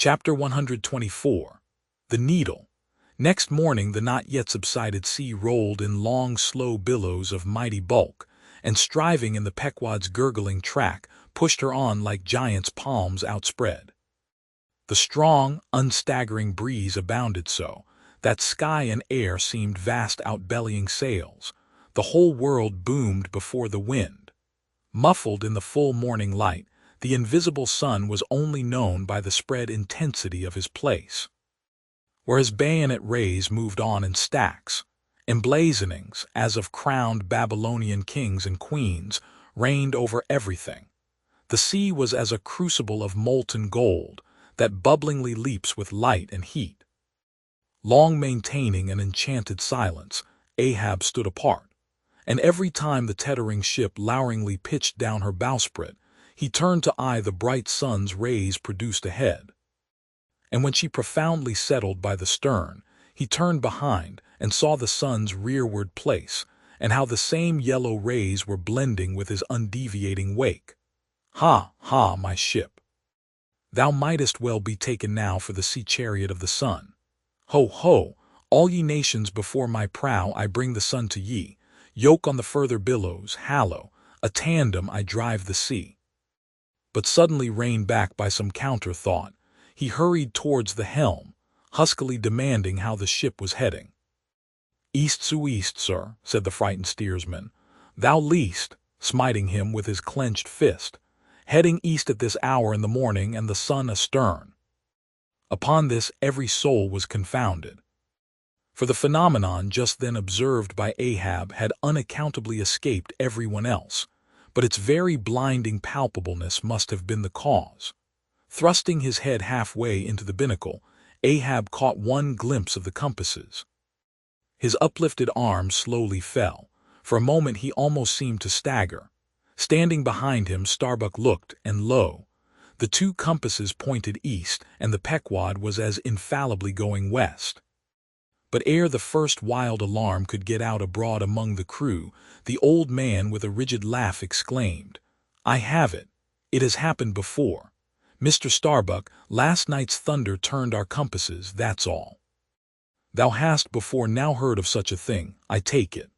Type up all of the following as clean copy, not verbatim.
Chapter 124. The Needle. Next morning the not yet subsided sea rolled in long, slow billows of mighty bulk, and striving in the Pequod's gurgling track, pushed her on like giants' palms outspread. The strong, unstaggering breeze abounded so, that sky and air seemed vast outbellying sails. The whole world boomed before the wind. Muffled in the full morning light, the invisible sun was only known by the spread intensity of his place. Whereas bayonet rays moved on in stacks, emblazonings, as of crowned Babylonian kings and queens, reigned over everything. The sea was as a crucible of molten gold that bubblingly leaps with light and heat. Long maintaining an enchanted silence, Ahab stood apart, and every time the tettering ship loweringly pitched down her bowsprit, he turned to eye the bright sun's rays produced ahead. And when she profoundly settled by the stern, he turned behind and saw the sun's rearward place, and how the same yellow rays were blending with his undeviating wake. Ha, ha, my ship! Thou mightest well be taken now for the sea-chariot of the sun. Ho, ho! All ye nations before my prow I bring the sun to ye, yoke on the further billows, hallow, a tandem I drive the sea. But suddenly reined back by some counter-thought, he hurried towards the helm, huskily demanding how the ship was heading. "East-sue-east, sir," said the frightened steersman. "Thou least," smiting him with his clenched fist, "heading east at this hour in the morning and the sun astern." Upon this every soul was confounded. For the phenomenon just then observed by Ahab had unaccountably escaped everyone else, but its very blinding palpableness must have been the cause. Thrusting his head halfway into the binnacle, Ahab caught one glimpse of the compasses. His uplifted arm slowly fell. For a moment he almost seemed to stagger. Standing behind him, Starbuck looked, and lo! The two compasses pointed east, and the Pequod was as infallibly going west. But ere the first wild alarm could get out abroad among the crew, the old man with a rigid laugh exclaimed, "I have it! It has happened before. Mr. Starbuck, last night's thunder turned our compasses, that's all. Thou hast before now heard of such a thing, I take it."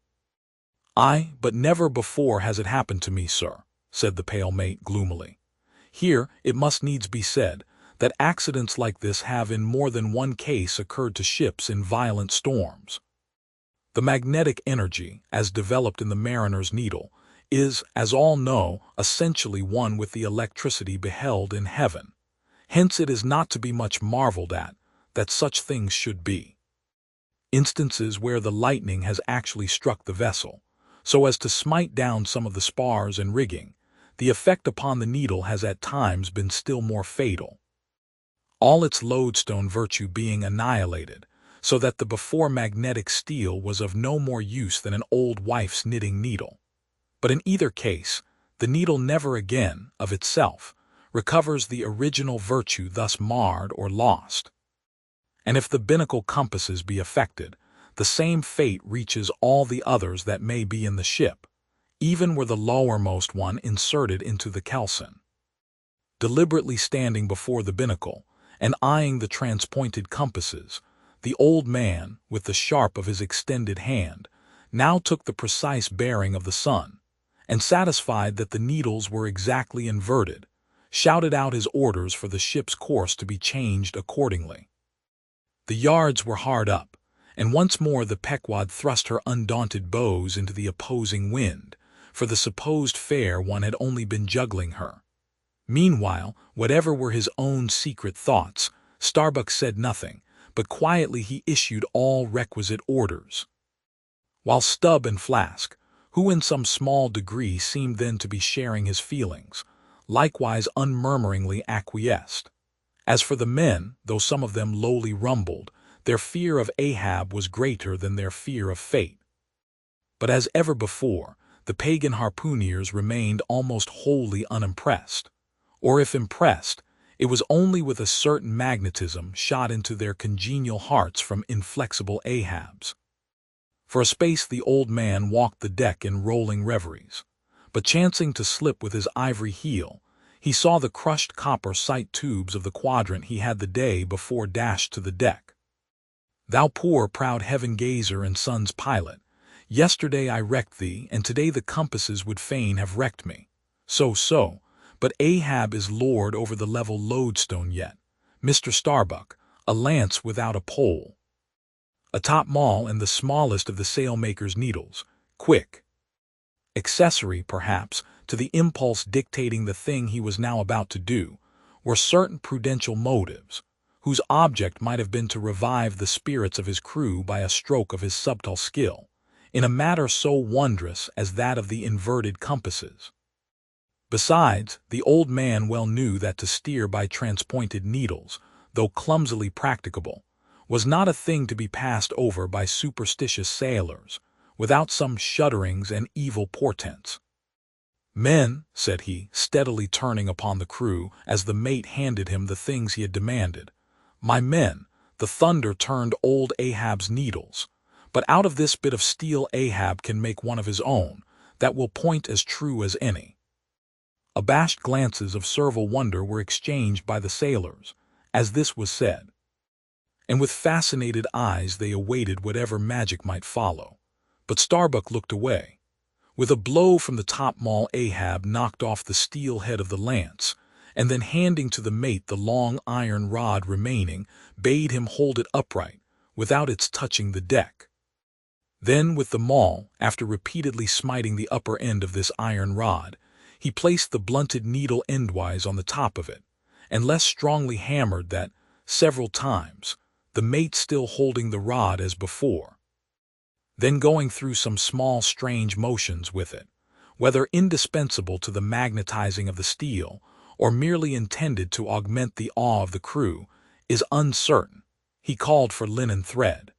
"Aye, but never before has it happened to me, sir," said the pale mate gloomily. Here, it must needs be said, that accidents like this have in more than one case occurred to ships in violent storms. The magnetic energy, as developed in the mariner's needle, is, as all know, essentially one with the electricity beheld in heaven. Hence it is not to be much marveled at that such things should be. Instances where the lightning has actually struck the vessel, so as to smite down some of the spars and rigging, the effect upon the needle has at times been still more fatal. All its lodestone virtue being annihilated, so that the before magnetic steel was of no more use than an old wife's knitting needle. But in either case, the needle never again, of itself, recovers the original virtue thus marred or lost. And if the binnacle compasses be affected, the same fate reaches all the others that may be in the ship, even were the lowermost one inserted into the kelson. Deliberately standing before the binnacle, and eyeing the transpointed compasses, the old man, with the sharp of his extended hand, now took the precise bearing of the sun, and satisfied that the needles were exactly inverted, shouted out his orders for the ship's course to be changed accordingly. The yards were hard up, and once more the Pequod thrust her undaunted bows into the opposing wind, for the supposed fair one had only been juggling her. Meanwhile, whatever were his own secret thoughts, Starbuck said nothing, but quietly he issued all requisite orders. While Stubb and Flask, who in some small degree seemed then to be sharing his feelings, likewise unmurmuringly acquiesced. As for the men, though some of them lowly rumbled, their fear of Ahab was greater than their fear of fate. But as ever before, the pagan harpooneers remained almost wholly unimpressed. Or if impressed, it was only with a certain magnetism shot into their congenial hearts from inflexible Ahab's. For a space the old man walked the deck in rolling reveries, but chancing to slip with his ivory heel, He saw the crushed copper sight tubes of the quadrant he had the day before dashed to the deck. Thou poor proud heaven-gazer and sun's pilot, yesterday I wrecked thee, and today the compasses would fain have wrecked me. So, but Ahab is lord over the level lodestone yet. Mr. Starbuck, a lance without a pole. A top maul and the smallest of the sailmaker's needles, quick. Accessory, perhaps, to the impulse dictating the thing he was now about to do, were certain prudential motives, whose object might have been to revive the spirits of his crew by a stroke of his subtle skill, in a matter so wondrous as that of the inverted compasses. Besides, the old man well knew that to steer by transpointed needles, though clumsily practicable, was not a thing to be passed over by superstitious sailors, without some shudderings and evil portents. "Men," said he, steadily turning upon the crew as the mate handed him the things he had demanded, "my men, the thunder turned old Ahab's needles, but out of this bit of steel Ahab can make one of his own that will point as true as any." Abashed glances of servile wonder were exchanged by the sailors, as this was said, and with fascinated eyes they awaited whatever magic might follow. But Starbuck looked away. With a blow from the topmaul Ahab knocked off the steel head of the lance, and then handing to the mate the long iron rod remaining, bade him hold it upright, without its touching the deck. Then with the maul, after repeatedly smiting the upper end of this iron rod, he placed the blunted needle endwise on the top of it, and less strongly hammered that, several times, the mate still holding the rod as before. Then going through some small strange motions with it, whether indispensable to the magnetizing of the steel, or merely intended to augment the awe of the crew, is uncertain, he called for linen thread,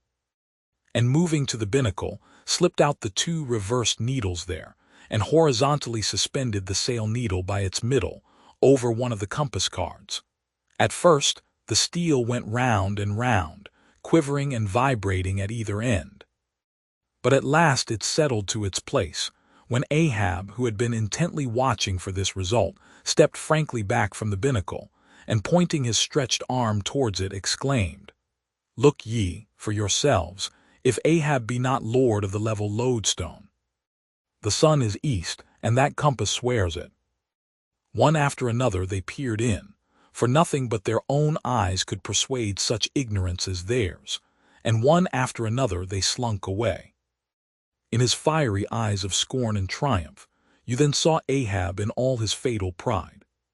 and moving to the binnacle, slipped out the two reversed needles there, and horizontally suspended the sail needle by its middle over one of the compass cards. At first, the steel went round and round, quivering and vibrating at either end. But at last it settled to its place, when Ahab, who had been intently watching for this result, stepped frankly back from the binnacle, and pointing his stretched arm towards it, exclaimed, "Look ye, for yourselves, if Ahab be not lord of the level lodestone. The sun is east, and that compass swears it." One after another they peered in, for nothing but their own eyes could persuade such ignorance as theirs, and one after another they slunk away. In his fiery eyes of scorn and triumph, you then saw Ahab in all his fatal pride.